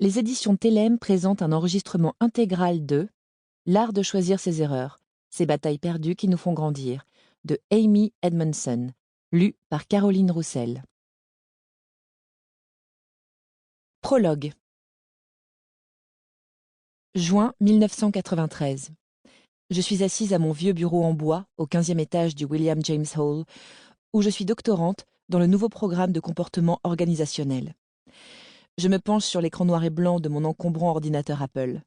Les éditions Télème présentent un enregistrement intégral de L'art de choisir ses erreurs, ces batailles perdues qui nous font grandir, de Amy Edmondson, lu par Caroline Roussel. Prologue. Juin 1993. Je suis assise à mon vieux bureau en bois, au 15e étage du William James Hall, où je suis doctorante dans le nouveau programme de comportement organisationnel. Je me penche sur l'écran noir et blanc de mon encombrant ordinateur Apple.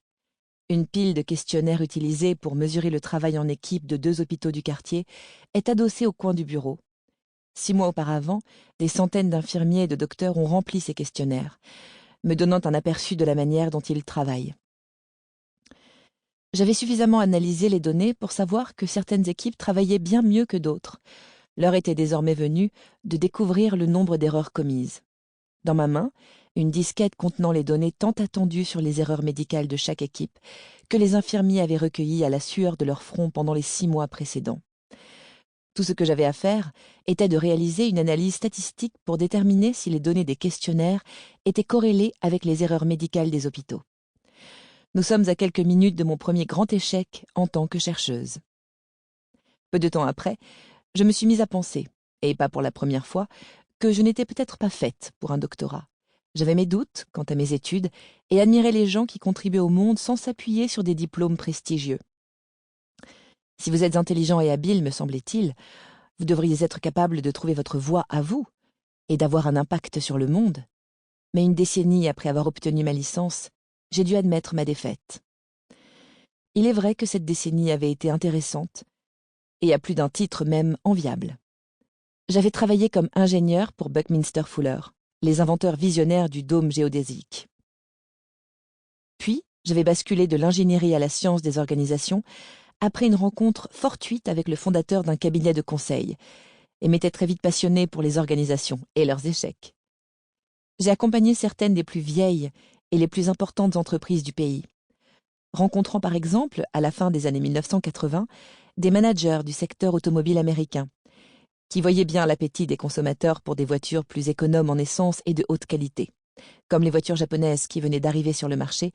Une pile de questionnaires utilisés pour mesurer le travail en équipe de 2 hôpitaux du quartier est adossée au coin du bureau. 6 mois auparavant, des centaines d'infirmiers et de docteurs ont rempli ces questionnaires, me donnant un aperçu de la manière dont ils travaillent. J'avais suffisamment analysé les données pour savoir que certaines équipes travaillaient bien mieux que d'autres. L'heure était désormais venue de découvrir le nombre d'erreurs commises. Dans ma main, une disquette contenant les données tant attendues sur les erreurs médicales de chaque équipe que les infirmiers avaient recueillies à la sueur de leur front pendant les 6 mois précédents. Tout ce que j'avais à faire était de réaliser une analyse statistique pour déterminer si les données des questionnaires étaient corrélées avec les erreurs médicales des hôpitaux. Nous sommes à quelques minutes de mon premier grand échec en tant que chercheuse. Peu de temps après, je me suis mise à penser, et pas pour la première fois, que je n'étais peut-être pas faite pour un doctorat. J'avais mes doutes quant à mes études et admirais les gens qui contribuaient au monde sans s'appuyer sur des diplômes prestigieux. Si vous êtes intelligent et habile, me semblait-il, vous devriez être capable de trouver votre voie à vous et d'avoir un impact sur le monde. Mais une décennie après avoir obtenu ma licence, j'ai dû admettre ma défaite. Il est vrai que cette décennie avait été intéressante, et à plus d'un titre même enviable. J'avais travaillé comme ingénieur pour Buckminster Fuller, les inventeurs visionnaires du dôme géodésique. Puis, j'avais basculé de l'ingénierie à la science des organisations après une rencontre fortuite avec le fondateur d'un cabinet de conseil, et m'étais très vite passionnée pour les organisations et leurs échecs. J'ai accompagné certaines des plus vieilles et les plus importantes entreprises du pays, rencontrant par exemple, à la fin des années 1980, des managers du secteur automobile américain, qui voyaient bien l'appétit des consommateurs pour des voitures plus économes en essence et de haute qualité, comme les voitures japonaises qui venaient d'arriver sur le marché,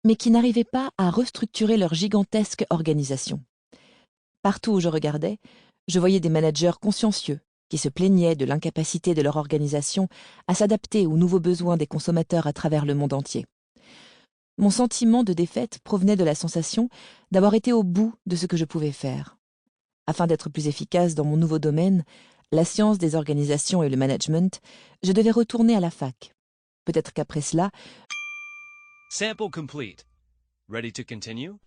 mais qui n'arrivaient pas à restructurer leur gigantesque organisation. Partout où je regardais, je voyais des managers consciencieux qui se plaignaient de l'incapacité de leur organisation à s'adapter aux nouveaux besoins des consommateurs à travers le monde entier. Mon sentiment de défaite provenait de la sensation d'avoir été au bout de ce que je pouvais faire. Afin d'être plus efficace dans mon nouveau domaine, la science des organisations et le management, je devais retourner à la fac. Peut-être qu'après cela, Sample complete. Ready to continue?